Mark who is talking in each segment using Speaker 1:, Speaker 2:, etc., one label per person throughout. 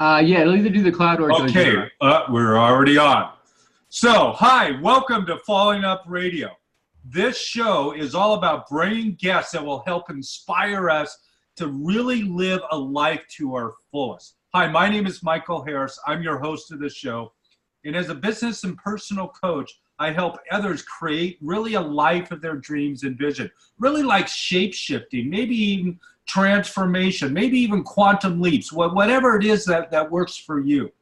Speaker 1: Yeah, it'll either do the cloud or it does
Speaker 2: Okay,
Speaker 1: your.
Speaker 2: we're already on. So, hi, welcome to Falling Up Radio. This show is all about bringing guests that will help inspire us to really live a life to our fullest. Hi, my name is Michael Harris. I'm your host of the show. And as a business and personal coach, I help others create really a life of their dreams and vision. Really like shape-shifting, maybe even transformation, maybe even quantum leaps, whatever it is that works for you.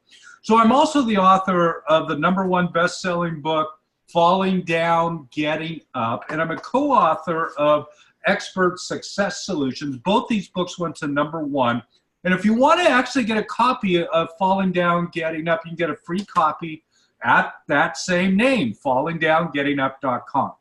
Speaker 2: So I'm also the author of the #1 best-selling book, Falling Down, Getting Up, and I'm a co-author of Expert Success Solutions. Both these books went to #1. And if you want to actually get a copy of Falling Down, Getting Up, you can get a free copy at that same name, fallingdowngettingup.com.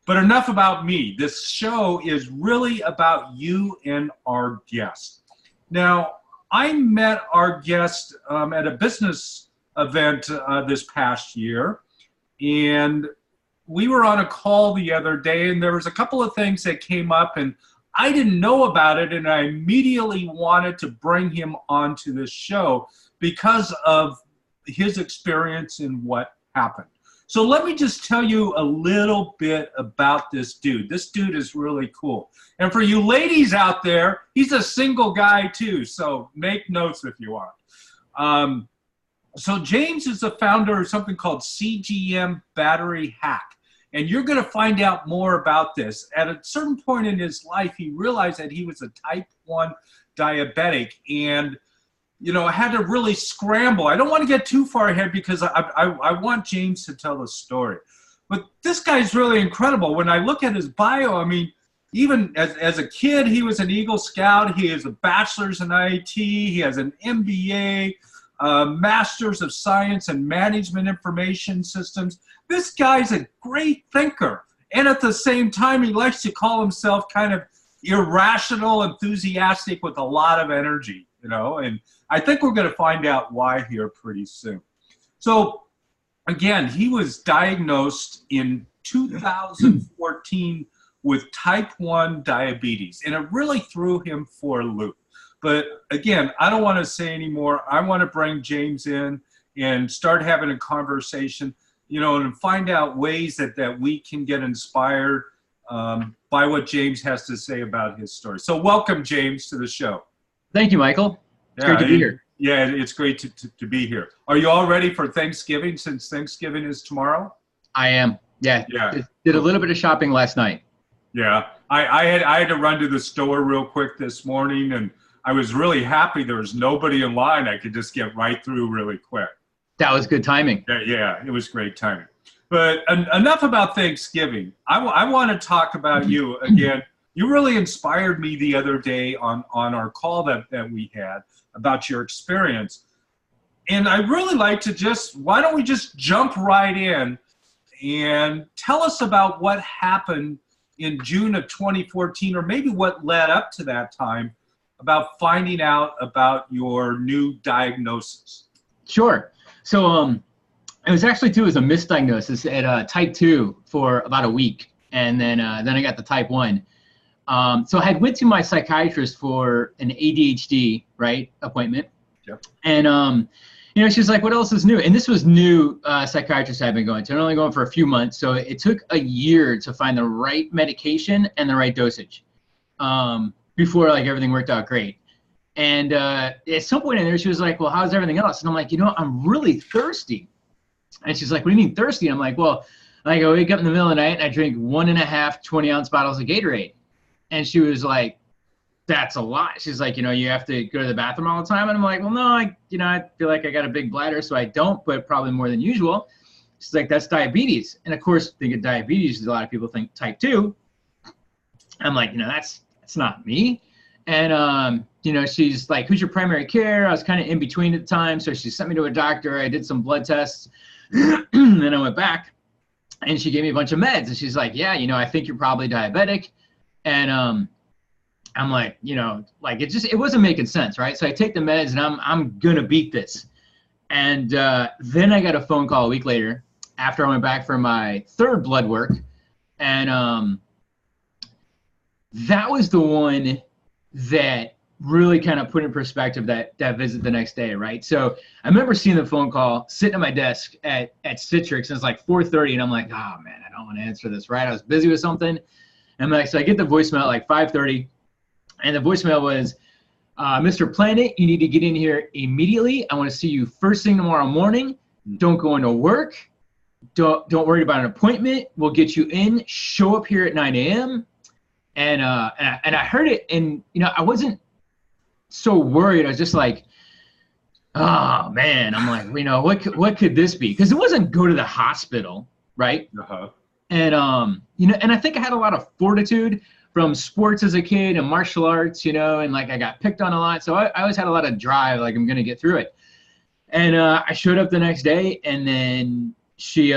Speaker 2: But enough about me. This show is really about you and our guest. Now, I met our guest at a business event this past year, and we were on a call the other day, and there was a couple of things that came up, and I didn't know about it, and I immediately wanted to bring him onto this show because of his experience and what happened. So let me just tell you a little bit about this dude. This dude is really cool. And for you ladies out there, he's a single guy too, so make notes if you want. So James is the founder of something called CGM Battery Hack. And you're going to find out more about this. At a certain point in his life, he realized that he was a type 1 diabetic, and I had to really scramble. I don't want to get too far ahead because I want James to tell the story. But this guy's really incredible. When I look at his bio, I mean, even as a kid, he was an Eagle Scout. He has a bachelor's in IT. He has an MBA, Master's of Science and Management Information Systems. This guy's a great thinker. And at the same time, he likes to call himself kind of irrational, enthusiastic with a lot of energy, and I think we're going to find out why here pretty soon. So again, he was diagnosed in 2014 with type 1 diabetes, and it really threw him for a loop. But again, I don't want to say any more. I want to bring James in and start having a conversation, and find out ways that we can get inspired by what James has to say about his story. So welcome, James, to the show.
Speaker 1: Thank you, Michael. It's great to be here.
Speaker 2: Yeah, it's great to be here. Are you all ready for Thanksgiving, since Thanksgiving is tomorrow?
Speaker 1: I am. Yeah. Did a little bit of shopping last night.
Speaker 2: Yeah. I had to run to the store real quick this morning, and I was really happy there was nobody in line. I could just get right through really quick.
Speaker 1: That was good timing.
Speaker 2: Yeah, it was great timing. But enough about Thanksgiving. I want to talk about you again. You really inspired me the other day on our call that we had about your experience. And I really like to why don't we just jump right in and tell us about what happened in June of 2014, or maybe what led up to that time, about finding out about your new diagnosis.
Speaker 1: Sure. So it was actually too, it was a misdiagnosis at type 2 for about a week. And then I got the type 1. So I had went to my psychiatrist for an ADHD, appointment.
Speaker 2: Yep.
Speaker 1: And, she's like, what else is new? And this was new psychiatrist I've been going to. I'm only going for a few months. So it took a year to find the right medication and the right dosage before everything worked out great. And at some point in there, she was like, well, how's everything else? And I'm like, I'm really thirsty. And she's like, what do you mean thirsty? And I'm like, well, I wake up in the middle of the night and I drink 1.5 20-ounce bottles of Gatorade. And she was like, that's a lot. She's like, you have to go to the bathroom all the time. And I'm like, well, no, I feel like I got a big bladder, so I don't, but probably more than usual. She's like, that's diabetes. And of course, think of diabetes, a lot of people think type 2. I'm like, that's not me. And, she's like, who's your primary care? I was kind of in between at the time. So she sent me to a doctor. I did some blood tests. Then I went back and she gave me a bunch of meds. And she's like, yeah, I think you're probably diabetic. And I'm like, it wasn't making sense, right? So I take the meds and I'm gonna beat this. And then I got a phone call a week later after I went back for my third blood work, and that was the one that really kind of put in perspective that visit the next day, right? So I remember seeing the phone call, sitting at my desk at Citrix, and it's like 4:30, and I'm like, oh man, I don't want to answer this, right? I was busy with something. And I'm like, so I get the voicemail at like 5:30, and the voicemail was, Mr. Planet, you need to get in here immediately. I want to see you first thing tomorrow morning. Don't go into work. Don't worry about an appointment. We'll get you in. Show up here at 9 a.m. And I heard it, and I wasn't so worried. I was just like, oh man. I'm like, what could this be? Because it wasn't go to the hospital, right?
Speaker 2: Uh-huh.
Speaker 1: And and I think I had a lot of fortitude from sports as a kid and martial arts, and like I got picked on a lot. So I always had a lot of drive, like I'm gonna get through it. And I showed up the next day, and then she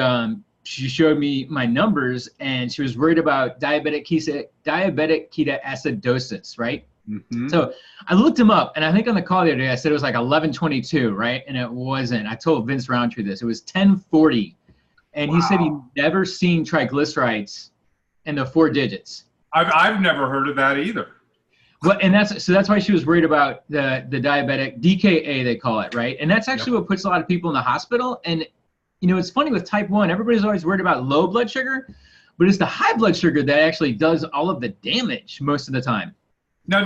Speaker 1: showed me my numbers, and she was worried about diabetic ketoacidosis, right?
Speaker 2: Mm-hmm.
Speaker 1: So I looked him up, and I think on the call the other day I said it was like 1122, right? And it wasn't. I told Vince Roundtree this. It was 1040, and he said he'd never seen triglycerides in the 4 digits.
Speaker 2: I've never heard of that either.
Speaker 1: Well, and that's why she was worried about the diabetic DKA, they call it, right? And that's actually what puts a lot of people in the hospital. And it's funny with type 1, everybody's always worried about low blood sugar, but it's the high blood sugar that actually does all of the damage most of the time.
Speaker 2: Now,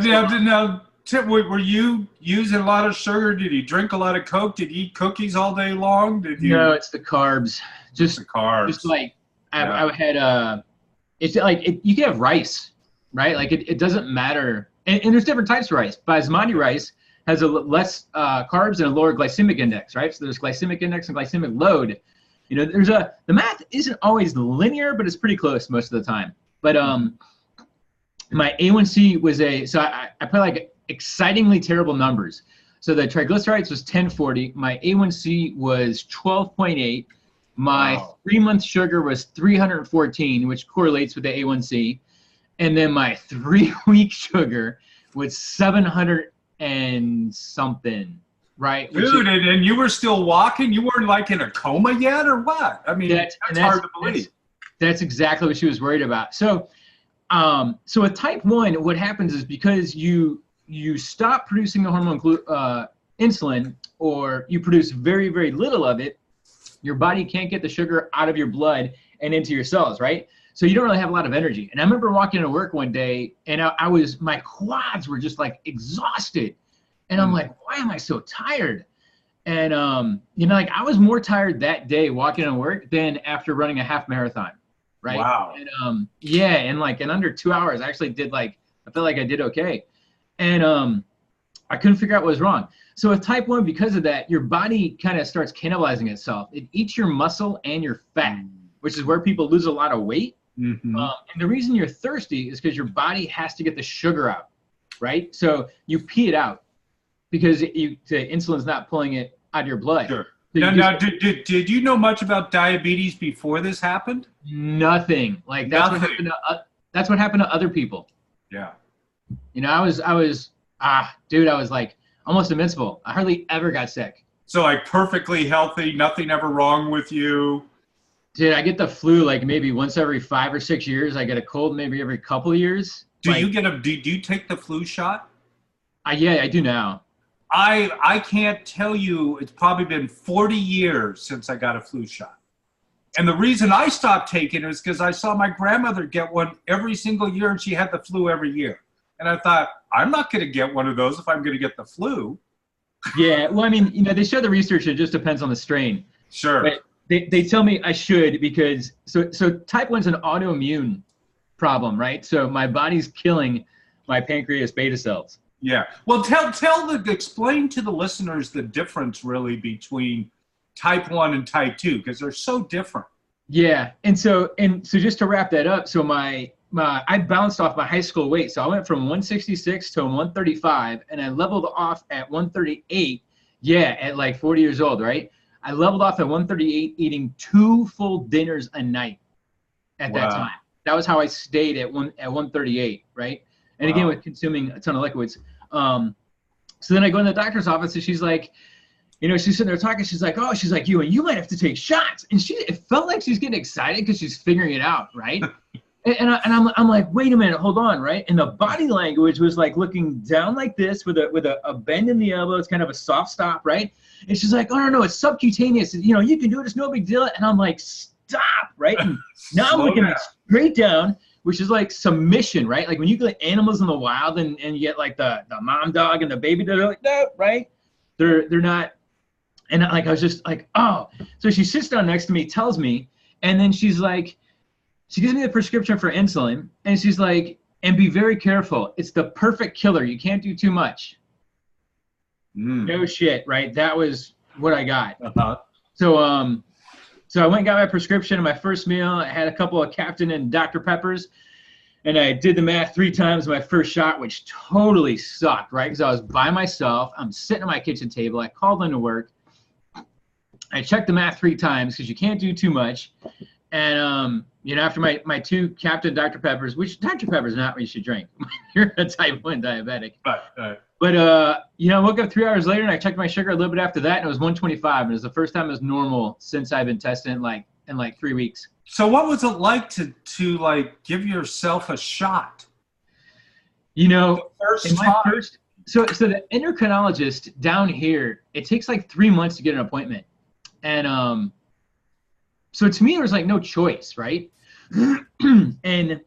Speaker 2: Tim, were you using a lot of sugar? Did you drink a lot of Coke? Did you eat cookies all day long?
Speaker 1: No, it's the carbs. Just
Speaker 2: the carbs.
Speaker 1: Just like I had it's like you can have rice, right? Like it doesn't matter. And there's different types of rice. Basmati rice has less carbs and a lower glycemic index, right? So there's glycemic index and glycemic load. The math isn't always linear, but it's pretty close most of the time. But my A1C was so I put like excitingly terrible numbers. So the triglycerides was 1040. My A1C was 12.8. My 3-month sugar was 314, which correlates with the A1C. And then my 3-week sugar was 700 and something, right?
Speaker 2: Dude, and you were still walking? You weren't like in a coma yet or what? I mean, that's hard to believe.
Speaker 1: That's exactly what she was worried about. So with type 1, what happens is because you stop producing the hormone insulin, or you produce very, very little of it, your body can't get the sugar out of your blood and into your cells, right? So you don't really have a lot of energy. And I remember walking to work one day, and my quads were just like exhausted. And I'm like, why am I so tired? And, like I was more tired that day walking to work than after running a half marathon, right?
Speaker 2: Wow.
Speaker 1: And, and in under 2 hours, I actually I felt like I did okay. And I couldn't figure out what was wrong. So with type 1, because of that, your body kind of starts cannibalizing itself. It eats your muscle and your fat, which is where people lose a lot of weight.
Speaker 2: Mm-hmm.
Speaker 1: And the reason you're thirsty is because your body has to get the sugar out, right? So you pee it out because the insulin's not pulling it out of your blood.
Speaker 2: Sure.
Speaker 1: So
Speaker 2: now, did you know much about diabetes before this happened?
Speaker 1: Nothing. Like that's what happened to other people.
Speaker 2: Yeah.
Speaker 1: I was like almost invincible. I hardly ever got sick.
Speaker 2: So like perfectly healthy, nothing ever wrong with you.
Speaker 1: Dude, I get the flu like maybe once every 5 or 6 years. I get a cold maybe every couple of years.
Speaker 2: Do you take the flu shot?
Speaker 1: Yeah, I do now.
Speaker 2: I can't tell you, it's probably been 40 years since I got a flu shot. And the reason I stopped taking it is because I saw my grandmother get one every single year, and she had the flu every year. And I thought, I'm not going to get one of those if I'm going to get the flu.
Speaker 1: Yeah, well, I mean, they show the research, it just depends on the strain.
Speaker 2: Sure.
Speaker 1: But they tell me I should because, so type 1's an autoimmune problem, right? So my body's killing my pancreas beta cells.
Speaker 2: Yeah. Well, explain to the listeners the difference really between type 1 and type 2, because they're so different.
Speaker 1: Yeah. And so just to wrap that up, so I bounced off my high school weight. So I went from 166 to 135, and I leveled off at 138. Yeah, at like 40 years old, right? I leveled off at 138, eating 2 full dinners a night at that time. That was how I stayed at 138, right? And again, with consuming a ton of liquids. So then I go in the doctor's office, and she's like, she's sitting there talking. She's like, you might have to take shots. And it felt like she's getting excited because she's figuring it out, right? I'm like, wait a minute, hold on, right? And the body language was like looking down like this with a bend in the elbow. It's kind of a soft stop, right? And she's like, oh, no, it's subcutaneous. You know, you can do it. It's no big deal. And I'm like, stop, right? And now I'm looking straight down, which is like submission, right? Like when you get animals in the wild and you get like the mom dog and the baby dog, they're like, no, right? They're not. And like I was just like, oh. So she sits down next to me, tells me, and then she's like, she gives me the prescription for insulin, and she's like, and be very careful. It's the perfect killer. You can't do too much. No shit, right? That was what I got. So I went and got my prescription and my first meal. I had a couple of Captain and Dr. Peppers, and I did the math 3 times my first shot, which totally sucked, right? Because I was by myself. I'm sitting at my kitchen table. I called into work. I checked the math 3 times because you can't do too much. And, you know, after my 2 Captain Dr. Peppers, which Dr. Pepper is not what you should drink. You're a type 1 diabetic.
Speaker 2: Right.
Speaker 1: But, you know, I woke up 3 hours later and I checked my sugar a little bit after that, and it was 125. And it was the first time it was normal since I've been testing it in 3 weeks.
Speaker 2: So what was it like to like give yourself a shot?
Speaker 1: You know,
Speaker 2: the first
Speaker 1: so the endocrinologist down here, it takes like 3 months to get an appointment. And so to me, there was like no choice, right? And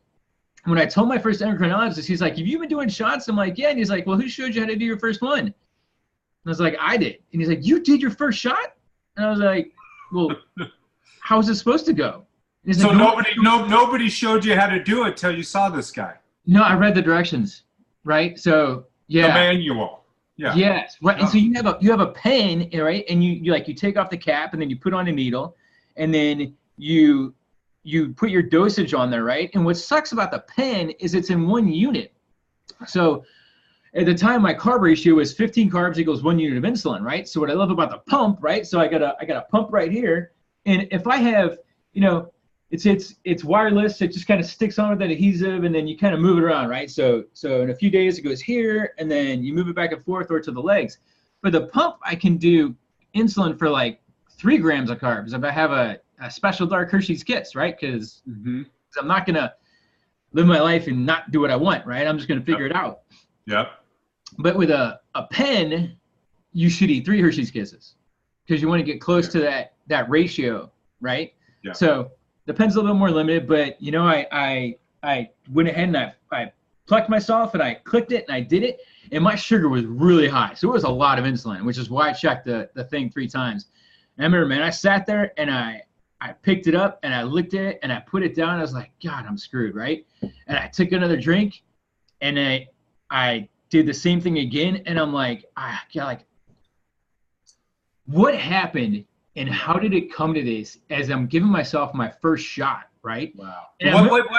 Speaker 1: when I told my first endocrinologist, he's like, have you been doing shots? I'm like, yeah. And he's like, well, who showed you how to do your first one? And I was like, I did. And he's like, you did your first shot? And I was like, well, how was it supposed to go?
Speaker 2: So like, nobody showed you how to do it till you saw this guy.
Speaker 1: No, I read the directions, right? So yeah.
Speaker 2: The manual. Yeah.
Speaker 1: Yes, right. And so you have a pen, right? And you take off the cap and then you put on a needle, and then you put your dosage on there, right? And what sucks about the pen is it's in 1 unit. So at the time, my carb ratio was 15 carbs equals 1 unit of insulin, right? So what I love about the pump, right? So I got a pump right here, and if I have, you know, it's wireless. It just kind of sticks on with that adhesive, and then you kind of move it around, right? So in a few days it goes here, and then you move it back and forth or to the legs. For the pump, I can do insulin for like 3 grams of carbs if I have a special dark Hershey's Kiss, right? Because I'm not gonna live my life and not do what I want, right? I'm just gonna figure it out.
Speaker 2: Yep.
Speaker 1: But with a pen, you should eat 3 Hershey's Kisses because you want to get close to that ratio, right?
Speaker 2: Yeah.
Speaker 1: So the pen's a little bit more limited, but you know, I went ahead and I plucked myself and I clicked it and I did it, and my sugar was really high. So it was a lot of insulin, which is why I checked the thing 3 times. And I remember, man, I sat there and I picked it up and I looked at it and I put it down. I was like, God, I'm screwed, right? And I took another drink and I did the same thing again, and I'm like, what happened? And how did it come to this as I'm giving myself my first shot, right?
Speaker 2: Wow.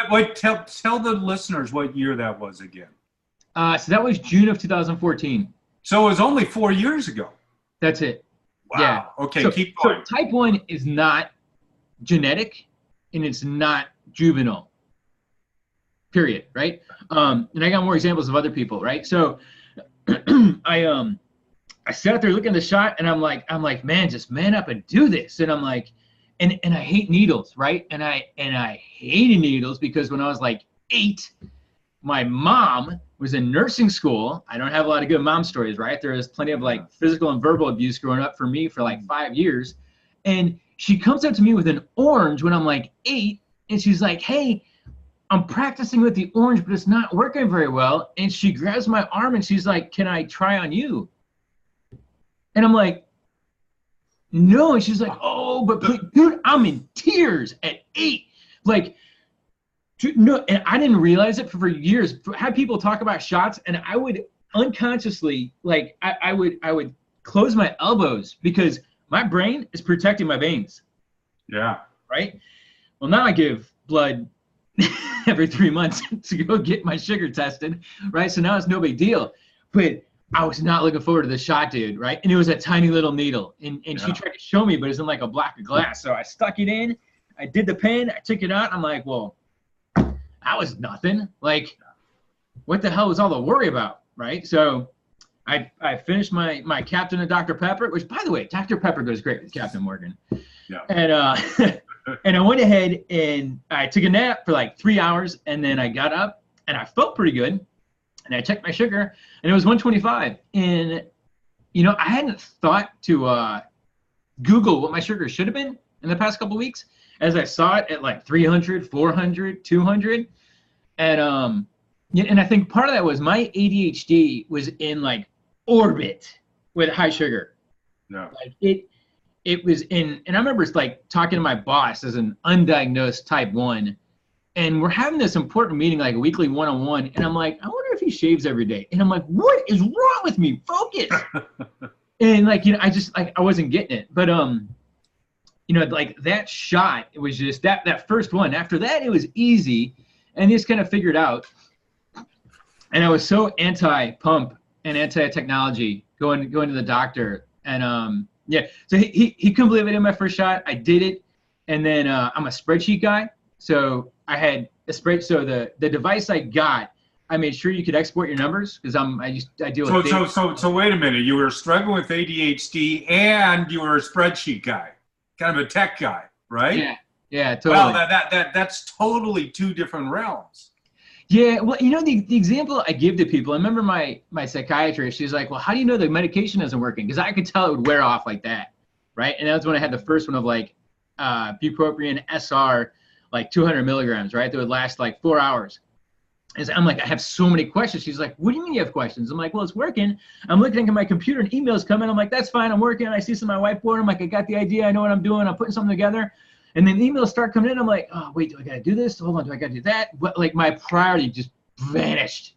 Speaker 2: Wait, tell the listeners what year that was again.
Speaker 1: So that was June of 2014.
Speaker 2: So it was only 4 years ago.
Speaker 1: That's it.
Speaker 2: Wow.
Speaker 1: Yeah.
Speaker 2: Okay, keep going.
Speaker 1: So type 1 is not genetic, and it's not juvenile, period, right? And I got more examples of other people, right? So I sat there looking at the shot, and I'm like, man, just man up and do this. And I'm like, and I hate needles, right? And I hated needles because when I was like 8, my mom was in nursing school. I don't have a lot of good mom stories, right? There was plenty of like physical and verbal abuse growing up for me for like 5 years. And she comes up to me with an orange when I'm like 8, and she's like, hey, I'm practicing with the orange, but it's not working very well. And she grabs my arm and she's like, can I try on you? And I'm like, no. And she's like, oh, but please, dude, I'm in tears at 8. Like, no, and I didn't realize it for years. I had people talk about shots, and I would unconsciously, like, I would close my elbows because my brain is protecting my veins.
Speaker 2: Yeah.
Speaker 1: Right? Well, now I give blood every 3 months to go get my sugar tested, right? So now it's no big deal. But I was not looking forward to the shot, dude, right? And it was a tiny little needle. And she tried to show me, but it's in like a block of glass. So I stuck it in. I did the pen. I took it out. I'm like, well, that was nothing. Like, what the hell was all the worry about, right? So I finished my Captain and Dr. Pepper, which, by the way, Dr. Pepper goes great with Captain Morgan.
Speaker 2: Yeah.
Speaker 1: And And I went ahead and I took a nap for like 3 hours, and then I got up and I felt pretty good. And I checked my sugar, and it was 125. And, you know, I hadn't thought to Google what my sugar should have been in the past couple of weeks, as I saw it at like 300, 400, 200. And yeah, and I think part of that was my ADHD was in like orbit with high sugar.
Speaker 2: Yeah.
Speaker 1: Like it was in, and I remember like talking to my boss as an undiagnosed type 1, and we're having this important meeting, like a weekly one-on-one, and I'm like, I wonder if he shaves every day. And I'm like, what is wrong with me? Focus. And like, you know, I just like I wasn't getting it. But you know, like that shot, it was just that first one. After that, it was easy, and just kind of figured out. And I was so anti-pump and anti-technology going to the doctor. And yeah, so he couldn't believe I did my first shot. I did it, and then I'm a spreadsheet guy, so I had a spread. So the device I got, I made sure you could export your numbers because I deal with data.
Speaker 2: So wait a minute. You were struggling with ADHD and you were a spreadsheet guy, kind of a tech guy, right?
Speaker 1: Yeah, totally.
Speaker 2: Well, that's totally two different realms.
Speaker 1: Yeah, well, you know, the example I give to people, I remember my psychiatrist, she's like, well, how do you know the medication isn't working? Because I could tell it would wear off like that, right? And that was when I had the first one of like bupropion SR, like 200 milligrams, right? That would last like 4 hours. And I'm like, I have so many questions. She's like, what do you mean you have questions? I'm like, well, it's working. I'm looking at my computer and emails coming. I'm like, that's fine. I'm working. I see some of my whiteboard. I'm like, I got the idea. I know what I'm doing. I'm putting something together. And then emails start coming in. I'm like, oh, wait, do I got to do this? Hold on, do I got to do that? But like my priority just vanished.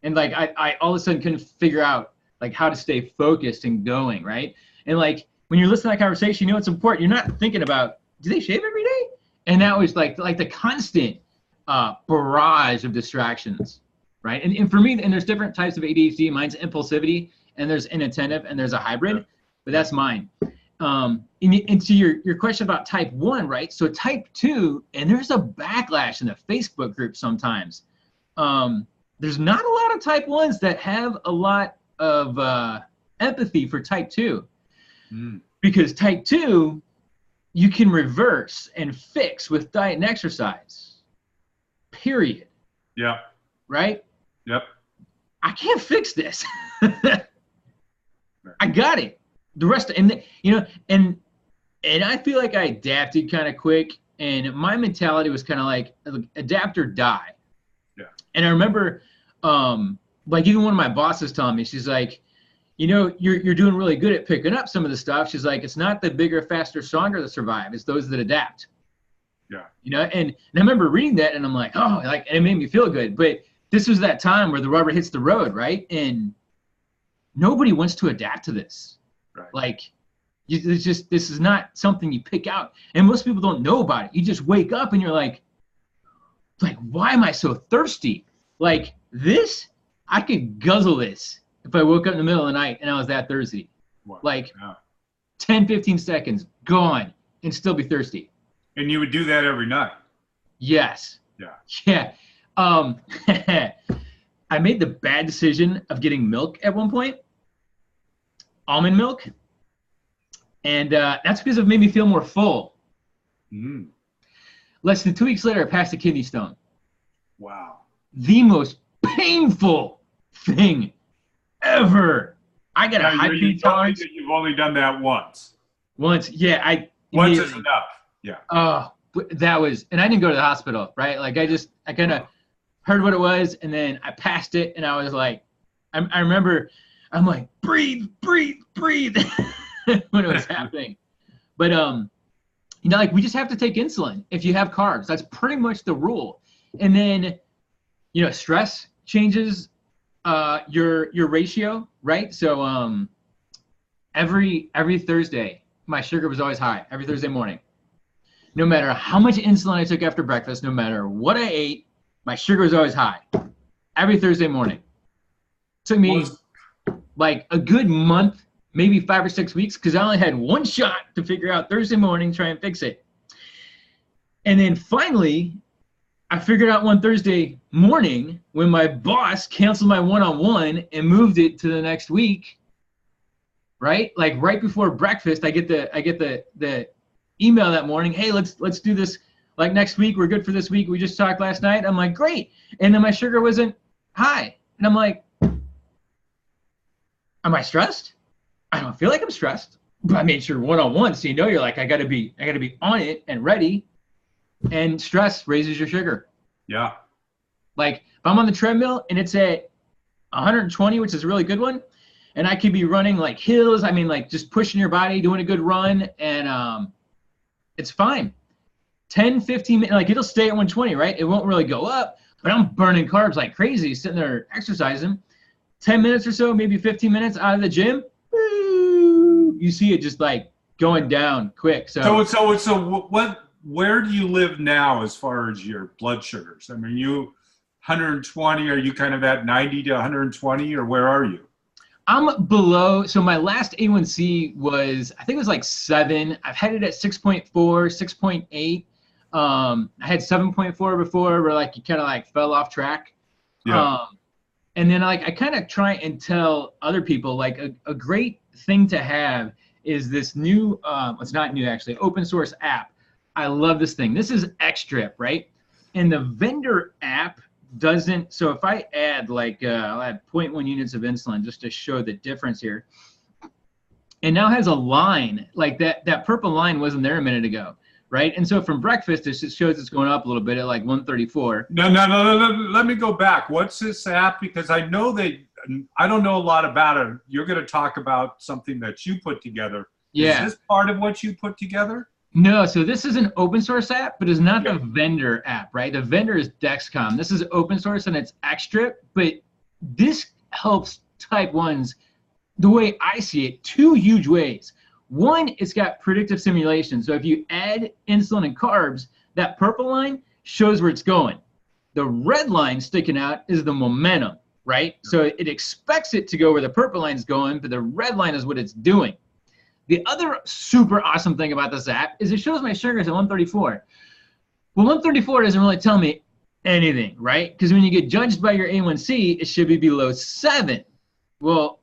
Speaker 1: And like I all of a sudden couldn't figure out like how to stay focused and going, right? And like when you're listening to that conversation, you know it's important. You're not thinking about, do they shave every day? And that was like the constant barrage of distractions, right? And for me, and there's different types of ADHD. Mine's impulsivity, and there's inattentive, and there's a hybrid, but that's mine. And to your question about type 1, right? So type 2, and there's a backlash in the Facebook group sometimes. There's not a lot of type 1s that have a lot of empathy for type 2. Because type 2, you can reverse and fix with diet and exercise, period.
Speaker 2: Yeah.
Speaker 1: Right?
Speaker 2: Yep.
Speaker 1: I can't fix this. I got it. The rest, and you know, and I feel like I adapted kind of quick, and my mentality was kind of like adapt or die.
Speaker 2: Yeah.
Speaker 1: And I remember, like even one of my bosses telling me, she's like, you know, you're doing really good at picking up some of the stuff. She's like, it's not the bigger, faster, stronger that survive. It's those that adapt.
Speaker 2: Yeah.
Speaker 1: You know, and I remember reading that, and I'm like, oh, like, and it made me feel good. But this was that time where the rubber hits the road, right? And nobody wants to adapt to this.
Speaker 2: Right.
Speaker 1: Like, it's just, this is not something you pick out. And most people don't know about it. You just wake up and you're like, why am I so thirsty? Like this, I could guzzle this if I woke up in the middle of the night and I was that thirsty.
Speaker 2: Wow.
Speaker 1: Like
Speaker 2: yeah.
Speaker 1: 10, 15 seconds, gone, and still be thirsty.
Speaker 2: And you would do that every night?
Speaker 1: Yes.
Speaker 2: Yeah.
Speaker 1: Yeah. I made the bad decision of getting milk at one point. Almond milk, and that's because it made me feel more full. Less than 2 weeks later, I passed a kidney stone.
Speaker 2: Wow.
Speaker 1: The most painful thing ever. I got a high pain tolerance.
Speaker 2: You've only done that once.
Speaker 1: Once, yeah.
Speaker 2: Once is enough. Yeah.
Speaker 1: Oh, that was, and I didn't go to the hospital, right? Like I kind of heard what it was, and then I passed it, and I was like, I remember. I'm like, breathe, breathe, breathe when it was happening. But, you know, like we just have to take insulin if you have carbs. That's pretty much the rule. And then, you know, stress changes your ratio, right? So every Thursday, my sugar was always high, every Thursday morning. No matter how much insulin I took after breakfast, no matter what I ate, my sugar was always high, every Thursday morning. Took me like a good month, maybe 5 or 6 weeks, because I only had one shot to figure out Thursday morning, try and fix it. And then finally, I figured out one Thursday morning when my boss canceled my one-on-one and moved it to the next week, right? Like right before breakfast, I get the email that morning, hey, let's do this like next week. We're good for this week. We just talked last night. I'm like, great. And then my sugar wasn't high. And I'm like, am I stressed? I don't feel like I'm stressed. But I made sure one-on-one, so you're like, I gotta be on it and ready. And stress raises your sugar.
Speaker 2: Yeah.
Speaker 1: Like if I'm on the treadmill and it's at 120, which is a really good one, and I could be running like hills, I mean like just pushing your body, doing a good run, and it's fine. 10, 15 minutes, like it'll stay at 120, right? It won't really go up, but I'm burning carbs like crazy, sitting there exercising. 10 minutes or so, maybe 15 minutes out of the gym, you see it just like going down quick. So
Speaker 2: what? Where do you live now as far as your blood sugars? I mean, you 120? Are you kind of at 90 to 120, or where are you?
Speaker 1: I'm below. So my last A1C was, I think it was like 7. I've had it at 6.4, 6.8. I had 7.4 before, where like you kind of like fell off track.
Speaker 2: Yeah.
Speaker 1: And then like I kind of try and tell other people like a great thing to have is this new, it's not new actually, open source app. I love this thing. This is Xtrip, right? And the vendor app doesn't, so if I add like, I'll add 0.1 units of insulin just to show the difference here. It now has a line, like that purple line wasn't there a minute ago, right? And so from breakfast, it just shows it's going up a little bit at like 134.
Speaker 2: No. Let me go back. What's this app? Because I know I don't know a lot about it. You're going to talk about something that you put together.
Speaker 1: Yeah.
Speaker 2: Is this part of what you put together?
Speaker 1: No, so this is an open source app, but it's not the vendor app, right? The vendor is Dexcom. This is open source and it's Xtrip, but this helps type 1s the way I see it, 2 huge ways. One, it's got predictive simulation. So if you add insulin and carbs, that purple line shows where it's going. The red line sticking out is the momentum, right? So it expects it to go where the purple line is going, but the red line is what it's doing. The other super awesome thing about this app is it shows my sugars at 134. Well, 134 doesn't really tell me anything, right? Because when you get judged by your A1C, it should be below 7. Well,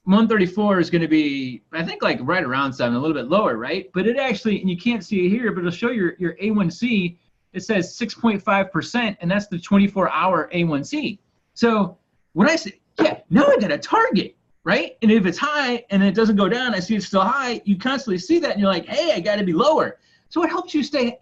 Speaker 1: 134 is going to be, I think, like right around 7, a little bit lower, right? But it actually, and you can't see it here, but it'll show your A1C. It says 6.5%, and that's the 24-hour A1C. So when I say, yeah, now I got a target. Right? And if it's high and it doesn't go down, I see it's still high, you constantly see that and you're like, hey, I got to be lower. So it helps you stay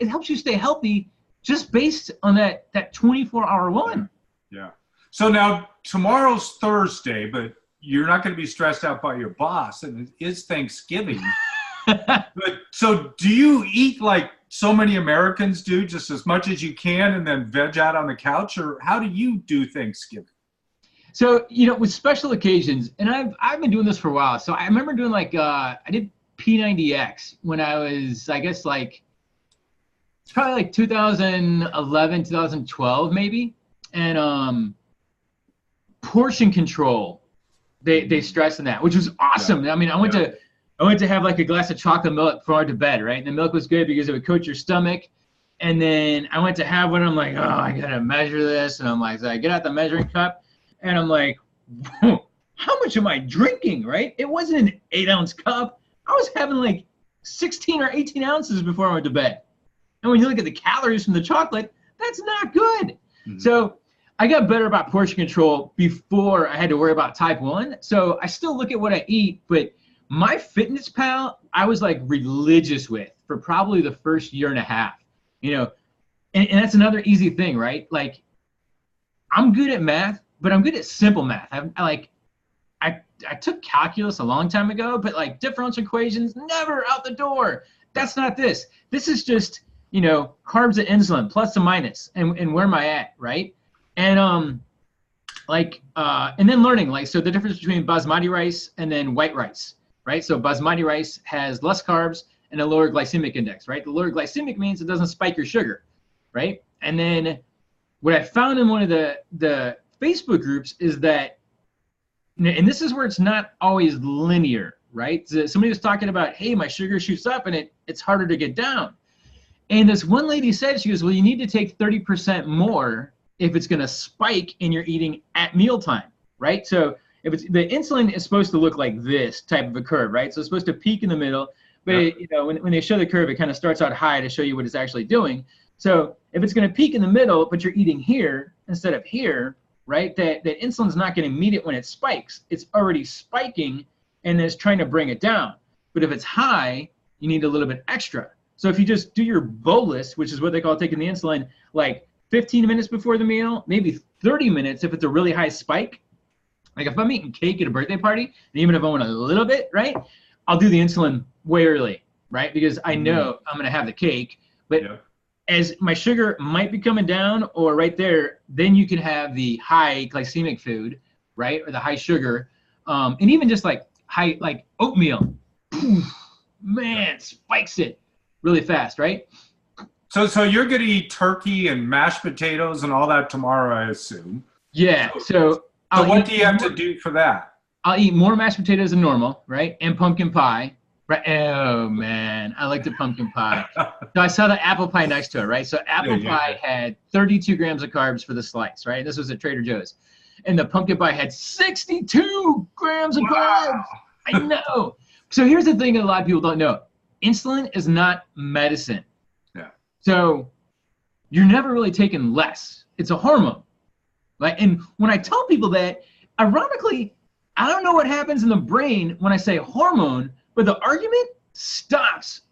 Speaker 1: healthy just based on that 24-hour one.
Speaker 2: Yeah. So now tomorrow's Thursday, but you're not going to be stressed out by your boss, and it is Thanksgiving. But so do you eat like so many Americans do, just as much as you can and then veg out on the couch, or how do you do Thanksgiving?
Speaker 1: So, with special occasions, and I've been doing this for a while. So I remember doing like, I did P90X when I was, I guess like, it's probably like 2011, 2012 maybe. And portion control, they stress in that, which was awesome. Yeah. I mean, I went to have like a glass of chocolate milk before I went to bed, right? And the milk was good because it would coat your stomach. And then I went to have one. I'm like, oh, I got to measure this. And I'm like, so I get out the measuring cup. And I'm like, how much am I drinking, right? It wasn't an 8-ounce cup. I was having like 16 or 18 ounces before I went to bed. And when you look at the calories from the chocolate, that's not good. Mm-hmm. So I got better about portion control before I had to worry about type 1. So I still look at what I eat, but my Fitness Pal, I was like religious with for probably the first year and a half, and that's another easy thing, right? Like I'm good at math, but I'm good at simple math. I took calculus a long time ago, but like differential equations, never out the door. That's not this. This is just, carbs and insulin, plus and minus, and where am I at, right? And and then learning, like, so the difference between basmati rice and then white rice, right? So basmati rice has less carbs and a lower glycemic index, right? The lower glycemic means it doesn't spike your sugar, right? And then what I found in one of the Facebook groups is that, and this is where it's not always linear, right? So somebody was talking about, hey, my sugar shoots up and it's harder to get down. And this one lady said, she goes, well, you need to take 30% more if it's going to spike and you're eating at mealtime, right? So if it's, the insulin is supposed to look like this type of a curve, right? So it's supposed to peak in the middle, But you know, when they show the curve, it kind of starts out high to show you what it's actually doing. So if it's going to peak in the middle, but you're eating here instead of here, right? That insulin's not going to meet it when it spikes. It's already spiking and it's trying to bring it down. But if it's high, you need a little bit extra. So if you just do your bolus, which is what they call taking the insulin, like 15 minutes before the meal, maybe 30 minutes if it's a really high spike. Like if I'm eating cake at a birthday party, and even if I want a little bit, right, I'll do the insulin way early, right? Because I know I'm going to have the cake. But as my sugar might be coming down or right there, then you can have the high glycemic food, right, or the high sugar. And even just like high, like oatmeal, man, spikes it really fast, right?
Speaker 2: So you're going to eat turkey and mashed potatoes and all that tomorrow, I assume.
Speaker 1: Yeah. So
Speaker 2: what do you have to do for that?
Speaker 1: I'll eat more mashed potatoes than normal, right? And pumpkin pie. Right. Oh man, I like the pumpkin pie. So I saw the apple pie next to it, right? So apple pie had 32 grams of carbs for the slice, right? This was at Trader Joe's. And the pumpkin pie had 62 grams of carbs. I know. So here's the thing that a lot of people don't know. Insulin is not medicine.
Speaker 2: Yeah.
Speaker 1: So you're never really taking less. It's a hormone. Right? And when I tell people that, ironically, I don't know what happens in the brain when I say hormone, but the argument stops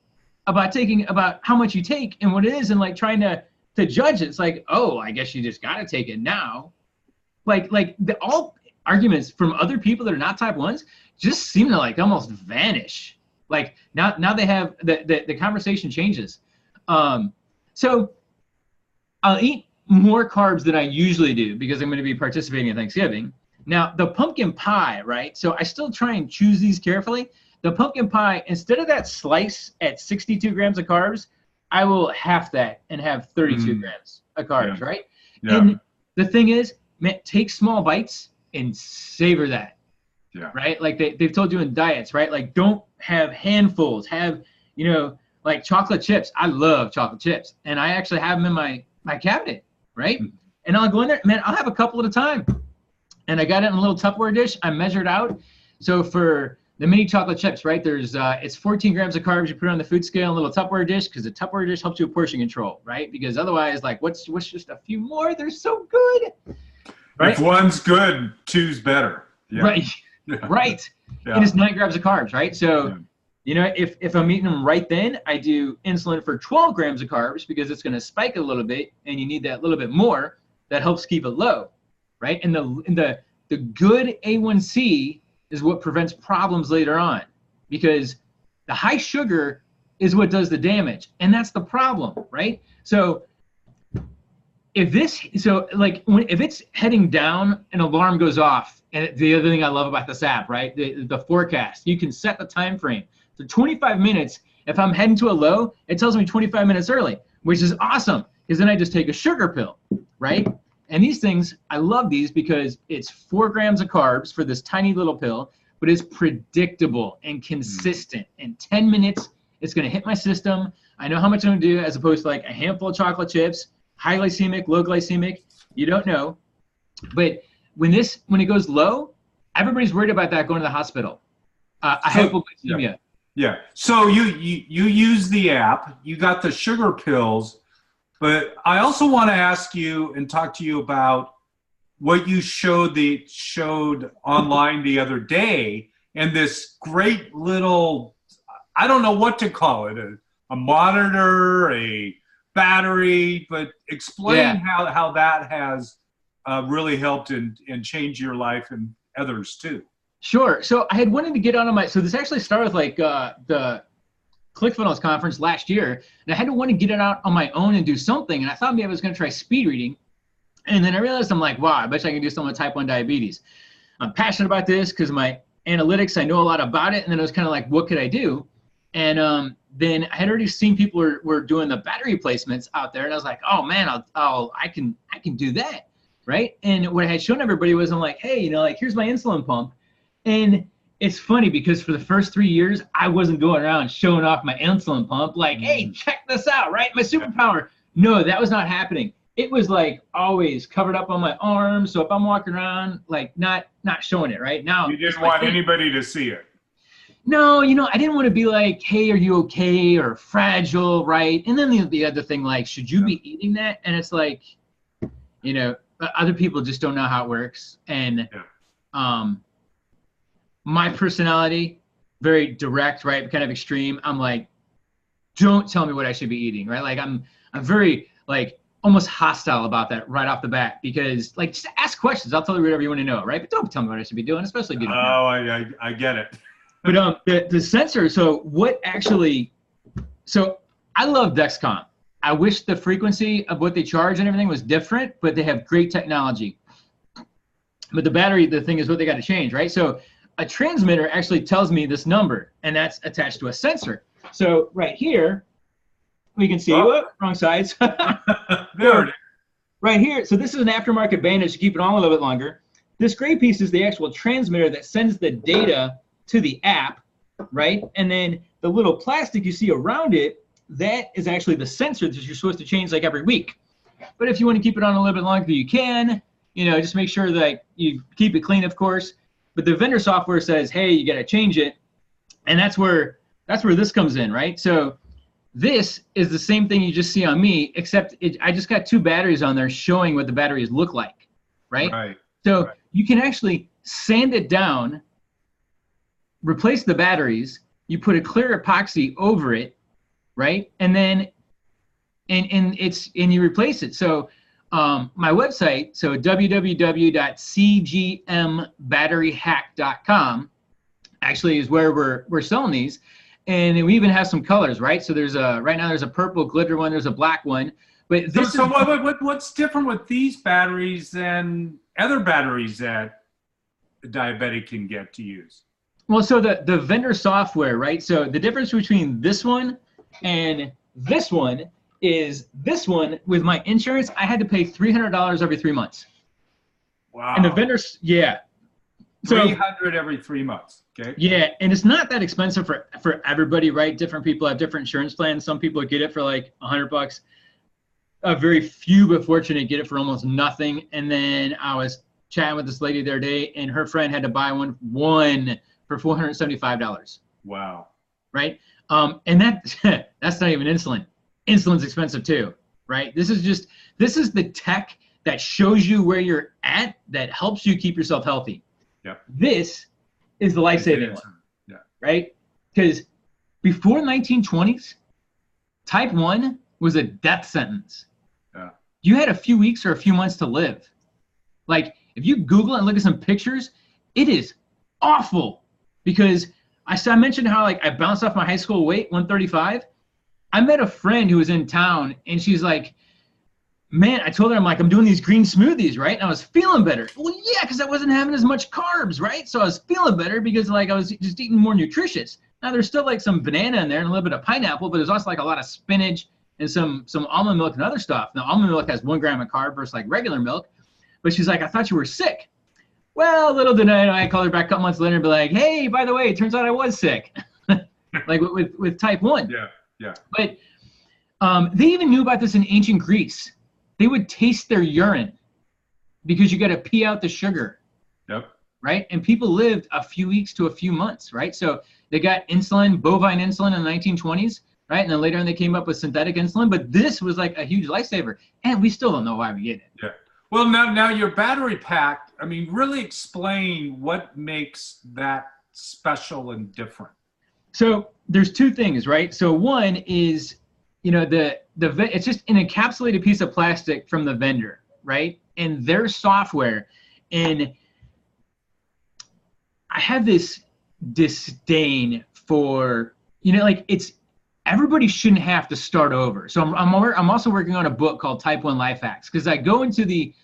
Speaker 1: about how much you take and what it is, and like trying to judge it. It's like, oh, I guess you just got to take it now. Like all arguments from other people that are not type 1s just seem to like almost vanish. Like now they have the conversation changes. So I'll eat more carbs than I usually do because I'm going to be participating in Thanksgiving. Now the pumpkin pie, right? So I still try and choose these carefully. The pumpkin pie, instead of that slice at 62 grams of carbs, I will half that and have 32 grams of carbs, right? Yeah. And the thing is, man, take small bites and savor that, right? Like they've told you in diets, right? Like don't have handfuls, have, you know, like chocolate chips. I love chocolate chips, and I actually have them in my cabinet, right? And I'll go in there, man, I'll have a couple at a time. And I got it in a little Tupperware dish. I measured out. So for the mini chocolate chips, right, there's it's 14 grams of carbs. You put it on the food scale in a little Tupperware dish, because the Tupperware dish helps you with portion control, right? Because otherwise, like, what's just a few more? They're so good. Right?
Speaker 2: If one's good, two's better. Yeah.
Speaker 1: Right. Right. And it's 9 grams of carbs, right? So, you know, if I'm eating them right then, I do insulin for 12 grams of carbs because it's going to spike a little bit, and you need that little bit more. That helps keep it low, right? And the good A1C is what prevents problems later on, because the high sugar is what does the damage, and that's the problem, right? So if it's heading down, an alarm goes off. And the other thing I love about this app, right, the forecast, you can set the time frame. So 25 minutes, if I'm heading to a low, it tells me 25 minutes early, which is awesome, because then I just take a sugar pill, right? And these things, I love these because it's 4 grams of carbs for this tiny little pill, but it's predictable and consistent. In 10 minutes, it's going to hit my system. I know how much I'm going to do, as opposed to like a handful of chocolate chips, high glycemic, low glycemic. You don't know. But when it goes low, everybody's worried about that going to the hospital. Hypoglycemia.
Speaker 2: Yeah. So you use the app. You got the sugar pills. But I also want to ask you and talk to you about what you showed online the other day, and this great little, I don't know what to call it, a monitor, a battery, but explain how that has really helped and changed your life and others too.
Speaker 1: Sure. So I had wanted to get so this actually started with like the ClickFunnels conference last year, and I had to want to get it out on my own and do something, and I thought maybe I was going to try speed reading, and then I realized, I'm like, wow, I bet you I can do something with type 1 diabetes. I'm passionate about this because my analytics, I know a lot about it, and then I was kind of like, what could I do? And then I had already seen people were doing the battery placements out there, and I was like, oh man, I can do that, right? And what I had shown everybody was, I'm like, hey, you know, like, here's my insulin pump. And it's funny because for the first 3 years, I wasn't going around showing off my insulin pump like, hey, check this out, right? My superpower. No, that was not happening. It was like always covered up on my arm. So if I'm walking around, like not showing it, right? Now
Speaker 2: you didn't want anybody to see it.
Speaker 1: No, I didn't want to be like, hey, are you okay? Or fragile, right? And then the other thing, like, should you be eating that? And it's like, other people just don't know how it works. And my personality, very direct, right? Kind of extreme. I'm like, don't tell me what I should be eating, right? Like I'm very like almost hostile about that right off the bat, because like just ask questions. I'll tell you whatever you want to know, right? But don't tell me what I should be doing, especially if you don't know.
Speaker 2: I get it.
Speaker 1: But the sensor, so I love Dexcom. I wish the frequency of what they charge and everything was different, but they have great technology. But the battery, the thing is what they got to change, right? So a transmitter actually tells me this number, and that's attached to a sensor. So right here, we can see, wrong sides.
Speaker 2: There.
Speaker 1: Right here, so this is an aftermarket bandage to keep it on a little bit longer. This gray piece is the actual transmitter that sends the data to the app, right? And then the little plastic you see around it, that is actually the sensor that you're supposed to change like every week. But if you want to keep it on a little bit longer, you can, just make sure that you keep it clean, of course. But the vendor software says, hey, you got to change it. And that's where this comes in, right? So this is the same thing you just see on me, except I just got 2 batteries on there showing what the batteries look like, right?
Speaker 2: Right.
Speaker 1: So you can actually sand it down, replace the batteries, you put a clear epoxy over it, right? And then and you replace it. So my website, so www.cgmbatteryhack.com actually is where we're selling these. And we even have some colors, right? So there's right now there's a purple glitter one, there's a black one. But this
Speaker 2: what's different with these batteries than other batteries that a diabetic can get to use?
Speaker 1: Well, so the vendor software, right? So the difference between this one and this one is this one with my insurance, I had to pay $300 every 3 months.
Speaker 2: Wow.
Speaker 1: And the vendors, yeah. So,
Speaker 2: $300 every 3 months. Okay.
Speaker 1: Yeah, and it's not that expensive for everybody, right? Different people have different insurance plans. Some people get it for like $100. Very few but fortunate get it for almost nothing. And then I was chatting with this lady the other day, and her friend had to buy one for $475.
Speaker 2: Wow.
Speaker 1: Right? And that's not even insulin. Insulin's expensive too, right? This is the tech that shows you where you're at, that helps you keep yourself healthy.
Speaker 2: Yep.
Speaker 1: This is the life-saving one, right? Because before 1920s, type 1 was a death sentence.
Speaker 2: Yeah.
Speaker 1: You had a few weeks or a few months to live. Like, if you Google it and look at some pictures, it is awful. Because I mentioned how like I bounced off my high school weight, 135. I met a friend who was in town, and she's like, man, I told her, I'm doing these green smoothies, right? And I was feeling better. Well, yeah, because I wasn't having as much carbs, right? So I was feeling better because like I was just eating more nutritious. Now there's still like some banana in there and a little bit of pineapple, but there's also like a lot of spinach and some almond milk and other stuff. Now almond milk has 1 gram of carb versus like regular milk. But she's like, I thought you were sick. Well, little did I know, I called her back a couple months later and be like, hey, by the way, it turns out I was sick. Like with type 1.
Speaker 2: Yeah. Yeah.
Speaker 1: But they even knew about this in ancient Greece. They would taste their urine because you got to pee out the sugar.
Speaker 2: Yep.
Speaker 1: Right? And people lived a few weeks to a few months, right? So they got insulin, bovine insulin in the 1920s, right? And then later on they came up with synthetic insulin, but this was like a huge lifesaver. And we still don't know why we get it.
Speaker 2: Yeah. Well, now your battery pack, I mean, really explain what makes that special and different.
Speaker 1: So there's 2 things, right? So one is, it's just an encapsulated piece of plastic from the vendor, right? And their software. And I have this disdain for, everybody shouldn't have to start over. So I'm also working on a book called Type 1 Life Hacks, because I go into the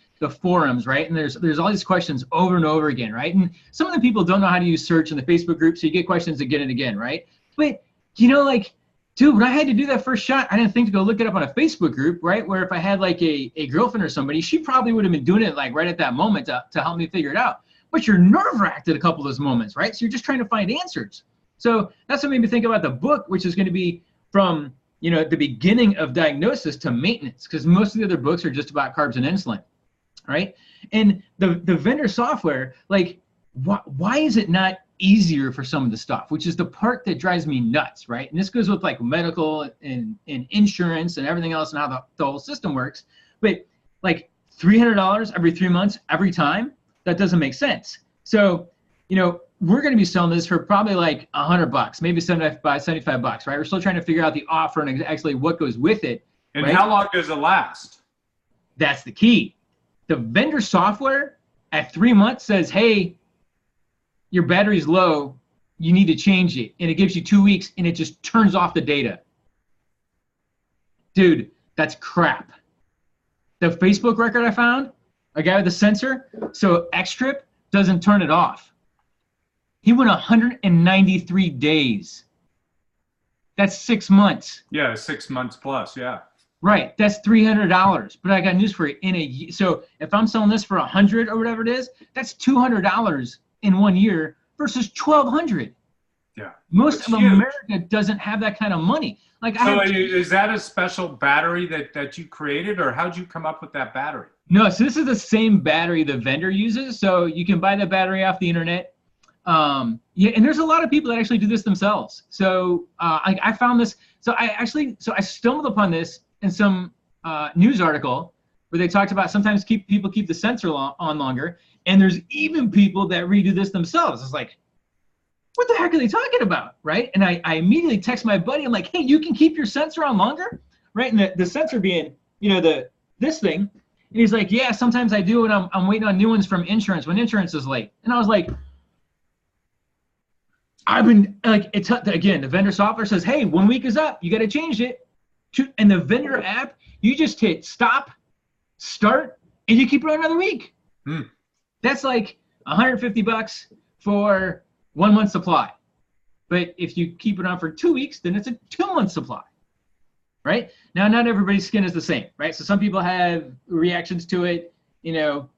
Speaker 1: forums, right? And there's all these questions over and over again, right? And some of the people don't know how to use search in the Facebook group, so you get questions again and again, right? But, dude, when I had to do that first shot, I didn't think to go look it up on a Facebook group, right? Where if I had like a girlfriend or somebody, she probably would have been doing it like right at that moment to help me figure it out. But you're nerve-wracked at a couple of those moments, right? So you're just trying to find answers. So that's what made me think about the book, which is going to be from, the beginning of diagnosis to maintenance, because most of the other books are just about carbs and insulin, right? And the vendor software, like why is it not easier for some of the stuff, which is the part that drives me nuts, right? And this goes with like medical and insurance and everything else and how the whole system works. But like $300 every 3 months, every time, that doesn't make sense. So, you know, we're going to be selling this for probably like $100, maybe $75, right? We're still trying to figure out the offer and actually what goes with it.
Speaker 2: And
Speaker 1: right?
Speaker 2: how long does it last?
Speaker 1: That's the key. The vendor software at 3 months says, hey, your battery's low, you need to change it. And it gives you 2 weeks and it just turns off the data. Dude, that's crap. The Facebook record I found, a guy with a sensor, so X-Trip doesn't turn it off. He went 193 days. That's 6 months.
Speaker 2: Yeah, 6 months plus, yeah.
Speaker 1: Right, that's $300. But I got news for you. So if I'm selling this for $100 or whatever it is, that's $200 in 1 year versus $1,200.
Speaker 2: Yeah.
Speaker 1: Most of America doesn't have that kind of money. Like,
Speaker 2: so is that a special battery that you created, or how'd you come up with that battery?
Speaker 1: No, so this is the same battery the vendor uses. So you can buy the battery off the internet. Yeah, and there's a lot of people that actually do this themselves. So I found this. So I stumbled upon this in some news article where they talked about sometimes people keep the sensor on longer, and there's even people that redo this themselves. It's like, what the heck are they talking about, right? And I immediately text my buddy. I'm like, hey, you can keep your sensor on longer, right? And the sensor being, you know, this thing. And he's like, yeah, sometimes I do, and I'm waiting on new ones from insurance when insurance is late. And I was like, I've been like, again, the vendor software says, hey, 1 week is up, you got to change it. And the vendor app, you just hit stop, start, and you keep it on another week. That's like $150 for 1 month supply. But if you keep it on for 2 weeks, then it's a 2 month supply, right? Now, not everybody's skin is the same, right? So some people have reactions to it, you know,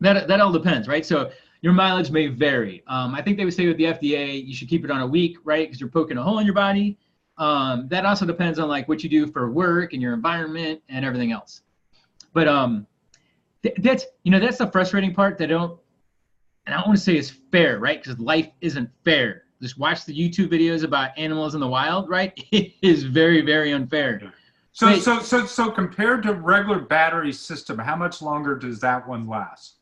Speaker 1: that all depends, right? So your mileage may vary. I think they would say with the FDA, you should keep it on a week, right? Because you're poking a hole in your body. That also depends on like what you do for work and your environment and everything else. But that's the frustrating part that I don't want to say is fair, right? Because life isn't fair. Just watch the YouTube videos about animals in the wild, right? It is very, very unfair.
Speaker 2: So compared to regular battery system, how much longer does that one last?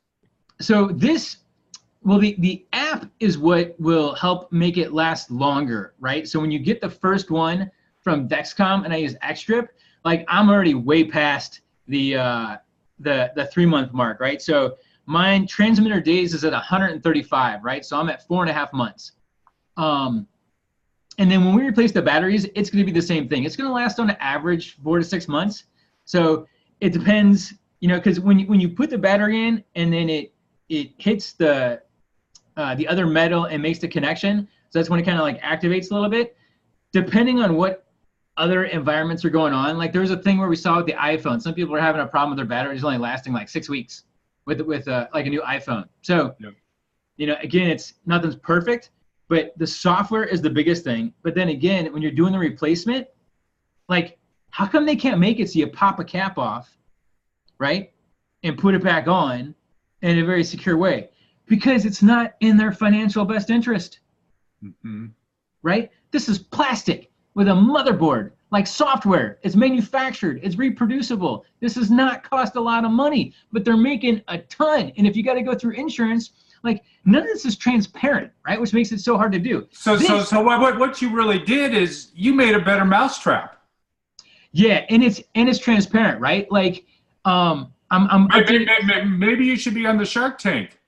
Speaker 1: So the app is what will help make it last longer, right? So when you get the first one from Dexcom and I use X-Trip, like I'm already way past the 3 month mark, right? So mine transmitter days is at 135, right? So I'm at 4.5 months. And then when we replace the batteries, it's going to be the same thing. It's going to last on average 4 to 6 months. So it depends, you know, because when you put the battery in and then it hits the other metal and makes the connection, so that's when it kind of like activates a little bit. Depending on what other environments are going on, like there was a thing where we saw with the iPhone, some people are having a problem with their batteries only lasting like 6 weeks with like a new iPhone. So, you know, again, nothing's perfect, but the software is the biggest thing. But then again, when you're doing the replacement, like how come they can't make it so you pop a cap off, right, and put it back on in a very secure way? Because it's not in their financial best interest, right? This is plastic with a motherboard, like software. It's manufactured, it's reproducible. This does not cost a lot of money, but they're making a ton. And if you got to go through insurance, like none of this is transparent, right? Which makes it so hard to do.
Speaker 2: So what you really did is you made a better mousetrap.
Speaker 1: Yeah, and it's transparent, right? Like,
Speaker 2: maybe you should be on the Shark Tank.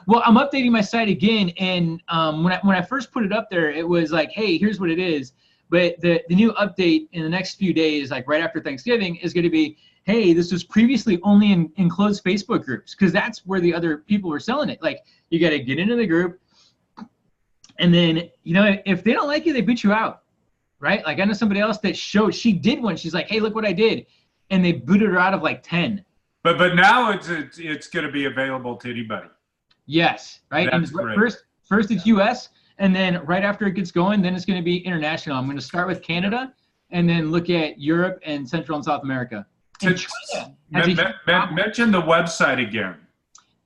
Speaker 1: Well, I'm updating my site again, and when I first put it up there, it was like, hey, here's what it is. But the new update in the next few days, like right after Thanksgiving, is going to be, hey, this was previously only in closed Facebook groups, because that's where the other people were selling it. Like, you got to get into the group, and then, you know, if they don't like you, they boot you out, right? Like, I know somebody else that she did one. She's like, hey, look what I did. And they booted her out of like 10.
Speaker 2: But now it's going to be available to anybody.
Speaker 1: Yes, right.
Speaker 2: That's
Speaker 1: and
Speaker 2: great.
Speaker 1: First it's U.S. and then right after it gets going, then it's going to be international. I'm going to start with Canada and then look at Europe and Central and South America. And China
Speaker 2: mention the website again.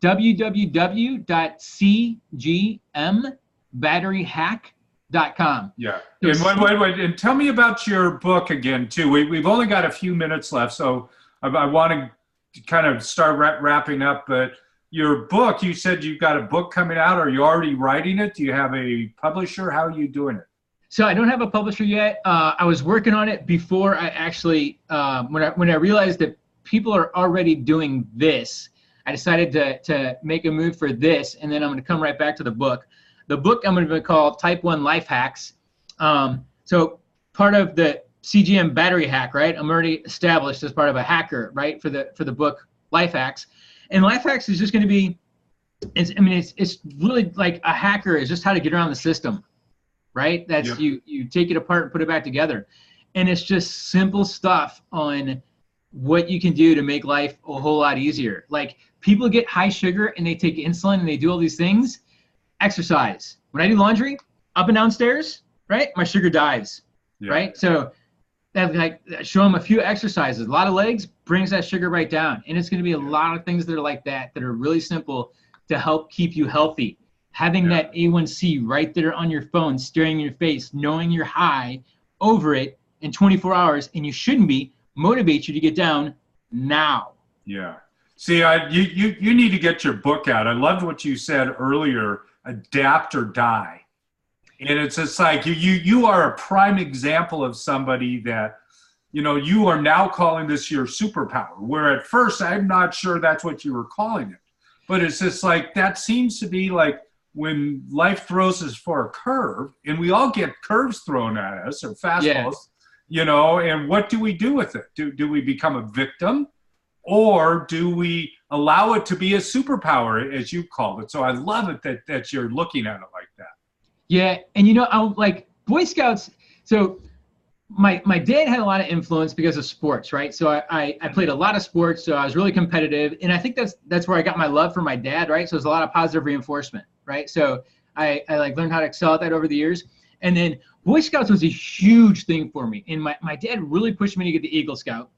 Speaker 1: www.cgmbatteryhack.com.
Speaker 2: Yeah. And wait. And tell me about your book again, too. We've only got a few minutes left, so I want to kind of start wrapping up. But your book, you said you've got a book coming out. Are you already writing it? Do you have a publisher? How are you doing it?
Speaker 1: So I don't have a publisher yet. I was working on it before I actually, when I realized that people are already doing this, I decided to make a move for this, and then I'm going to come right back to the book. The book I'm going to call Type 1 Life Hacks. So part of the CGM battery hack, right? I'm already established as part of a hacker, right? For the book Life Hacks, and Life Hacks is just going to be, it's really like a hacker is just how to get around the system, right? That's you take it apart and put it back together, and it's just simple stuff on what you can do to make life a whole lot easier. Like people get high sugar and they take insulin and they do all these things. Exercise. When I do laundry, up and down stairs, right? My sugar dives, right? So that, like, show them a few exercises. A lot of legs brings that sugar right down. And it's going to be a lot of things that are like that are really simple to help keep you healthy. Having that A1C right there on your phone, staring in your face, knowing you're high over it in 24 hours, and you shouldn't be, motivates you to get down now.
Speaker 2: Yeah. See, you need to get your book out. I loved what you said earlier, adapt or die. And it's just like you are a prime example of somebody that, you are now calling this your superpower, where at first I'm not sure that's what you were calling it. But it's just like, that seems to be like when life throws us for a curve, and we all get curves thrown at us or fastballs, and what do we do with it? Do we become a victim? Or do we allow it to be a superpower, as you call it? So I love it that you're looking at it like that.
Speaker 1: Yeah, and I'm like Boy Scouts. So my dad had a lot of influence because of sports, right? So I played a lot of sports, so I was really competitive, and I think that's where I got my love for my dad, right? So there's a lot of positive reinforcement, right? So I like learned how to excel at that over the years, and then Boy Scouts was a huge thing for me, and my dad really pushed me to get the Eagle Scout.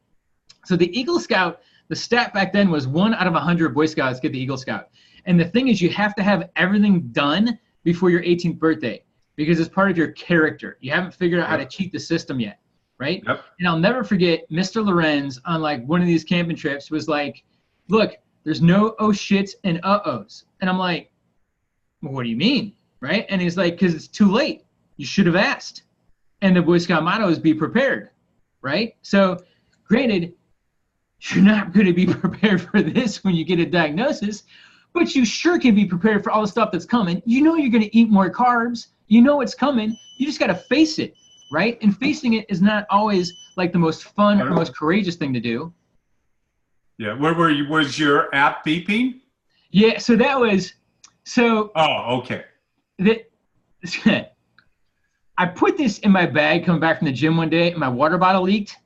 Speaker 1: So the Eagle Scout, the stat back then was 1 out of 100 Boy Scouts get the Eagle Scout. And the thing is, you have to have everything done before your 18th birthday because it's part of your character. You haven't figured out how to cheat the system yet, right?
Speaker 2: Yep.
Speaker 1: And I'll never forget Mr. Lorenz on like one of these camping trips was like, look, there's no oh shits and uh-ohs. And I'm like, well, what do you mean, right? And he's like, because it's too late. You should have asked. And the Boy Scout motto is be prepared, right? So granted, you're not going to be prepared for this when you get a diagnosis, but you sure can be prepared for all the stuff that's coming. You know you're going to eat more carbs. You know it's coming. You just got to face it, right? And facing it is not always like the most fun or most courageous thing to do.
Speaker 2: Yeah. Where were you? Was your app beeping?
Speaker 1: Yeah. So that was so.
Speaker 2: Oh, okay.
Speaker 1: I put this in my bag coming back from the gym one day, and my water bottle leaked.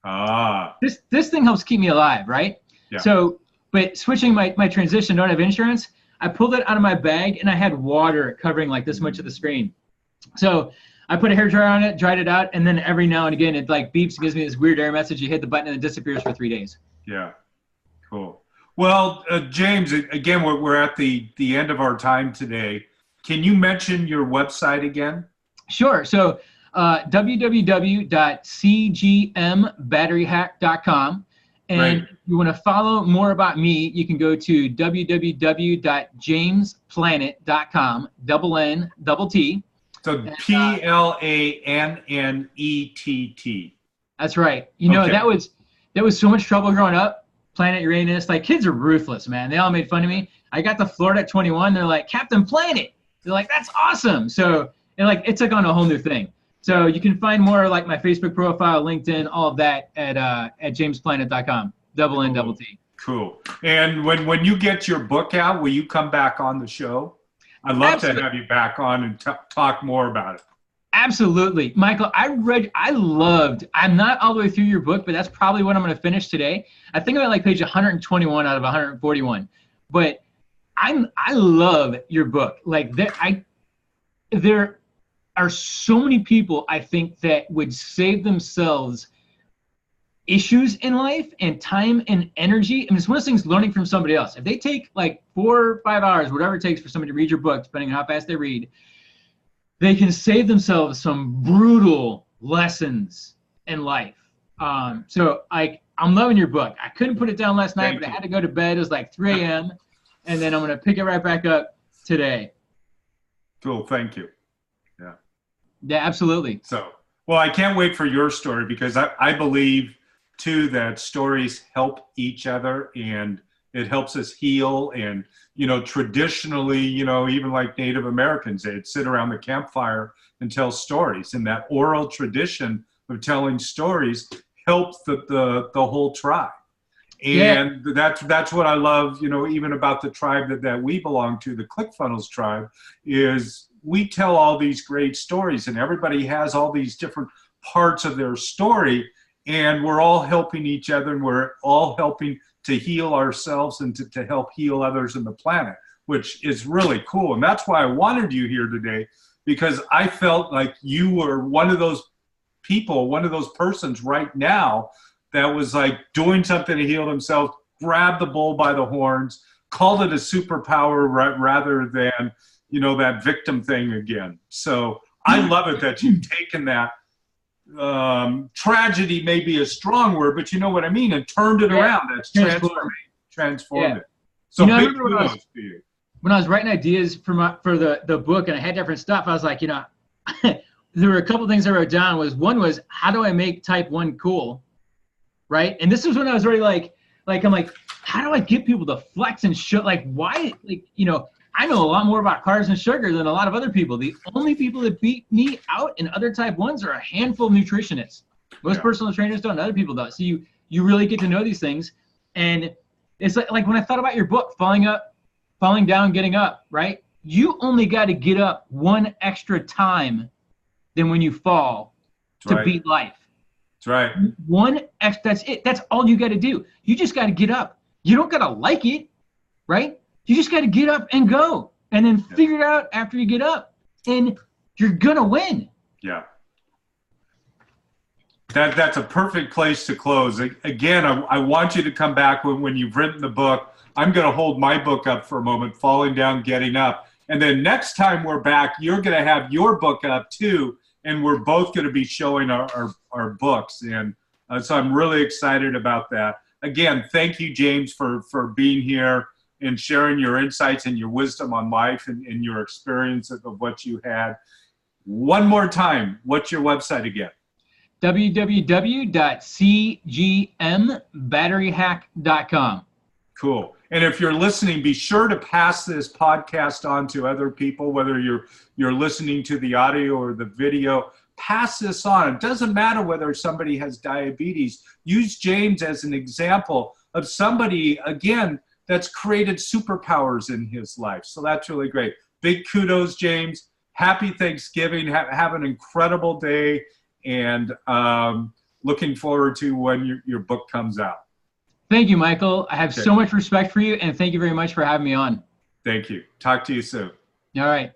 Speaker 2: Ah.
Speaker 1: This thing helps keep me alive, right?
Speaker 2: Yeah.
Speaker 1: So, but switching my transition, don't have insurance, I pulled it out of my bag and I had water covering like this much of the screen. So I put a hair dryer on it, dried it out, and then every now and again it like beeps and gives me this weird error message. You hit the button and it disappears for 3 days.
Speaker 2: Yeah. Cool. Well, James, again, we're at the end of our time today. Can you mention your website again?
Speaker 1: Sure. So www.cgmbatteryhack.com. And if you want to follow more about me, you can go to www.jamesplanet.com, N-T.
Speaker 2: So Planennett.
Speaker 1: That's right. That was so much trouble growing up. Planet Uranus. Like, kids are ruthless, man. They all made fun of me. I got to Florida at 21. They're like, Captain Planet. They're like, that's awesome. So it took on a whole new thing. So you can find more like my Facebook profile, LinkedIn, all of that at jamesplanet.com, N-T.
Speaker 2: Cool. And when you get your book out, will you come back on the show? I'd love to have you back on and talk more about it.
Speaker 1: Absolutely. Michael, I'm not all the way through your book, but that's probably what I'm going to finish today. I think I'm at like page 121 out of 141. But I love your book. Like there are so many people, I think, that would save themselves issues in life and time and energy. I mean, it's one of those things learning from somebody else. If they take like 4 or 5 hours, whatever it takes for somebody to read your book, depending on how fast they read, they can save themselves some brutal lessons in life. So I'm loving your book. I couldn't put it down last night, but I had to go to bed. It was like 3 a.m. And then I'm going to pick it right back up today.
Speaker 2: Cool. Thank you. Yeah.
Speaker 1: Yeah, absolutely.
Speaker 2: So, well, I can't wait for your story, because I believe too that stories help each other, and it helps us heal. And, you know, traditionally, you know, even like Native Americans, they'd sit around the campfire and tell stories, and that oral tradition of telling stories helped the whole tribe. And that's what I love, you know, even about the tribe that we belong to, the ClickFunnels tribe, is we tell all these great stories, and everybody has all these different parts of their story, and we're all helping each other, and we're all helping to heal ourselves and to help heal others in the planet, which is really cool. And that's why I wanted you here today, because I felt like you were one of those people, one of those persons right now that was like doing something to heal themselves, grabbed the bull by the horns, called it a superpower rather than, you know, that victim thing again. So I love it that you've taken that tragedy, may be a strong word, but you know what I mean, and turned it around. That's transformed it. So, you know, big kudos to you.
Speaker 1: When I was writing ideas for the book, and I had different stuff, I was like, you know, there were a couple things I wrote down. One was, how do I make type 1 cool? Right? And this was when I was already like I'm like, how do I get people to flex and show, like, why, like, you know, I know a lot more about carbs and sugar than a lot of other people. The only people that beat me out in other type 1s are a handful of nutritionists. Most personal trainers don't, other people don't. So you really get to know these things. And it's like when I thought about your book, falling down, getting up, right? You only got to get up one extra time than when you fall to beat life.
Speaker 2: That's right.
Speaker 1: That's it. That's all you got to do. You just got to get up. You don't got to like it, right? You just got to get up and go, and then figure it out after you get up, and you're going to win.
Speaker 2: Yeah. That's a perfect place to close. Again, I want you to come back when you've written the book. I'm going to hold my book up for a moment, Falling Down, Getting Up. And then next time we're back, you're going to have your book up too, and we're both going to be showing our books. And so I'm really excited about that. Again, thank you, James, for being here and sharing your insights and your wisdom on life and your experience of what you had. One more time, what's your website again?
Speaker 1: www.cgmbatteryhack.com.
Speaker 2: Cool. And if you're listening, be sure to pass this podcast on to other people, whether you're listening to the audio or the video. Pass this on. It doesn't matter whether somebody has diabetes. Use James as an example of somebody, again, that's created superpowers in his life. So that's really great. Big kudos, James. Happy Thanksgiving. Have an incredible day. And looking forward to when your book comes out.
Speaker 1: Thank you, Michael. I have so much respect for you, and thank you very much for having me on.
Speaker 2: Thank you. Talk to you soon.
Speaker 1: All right.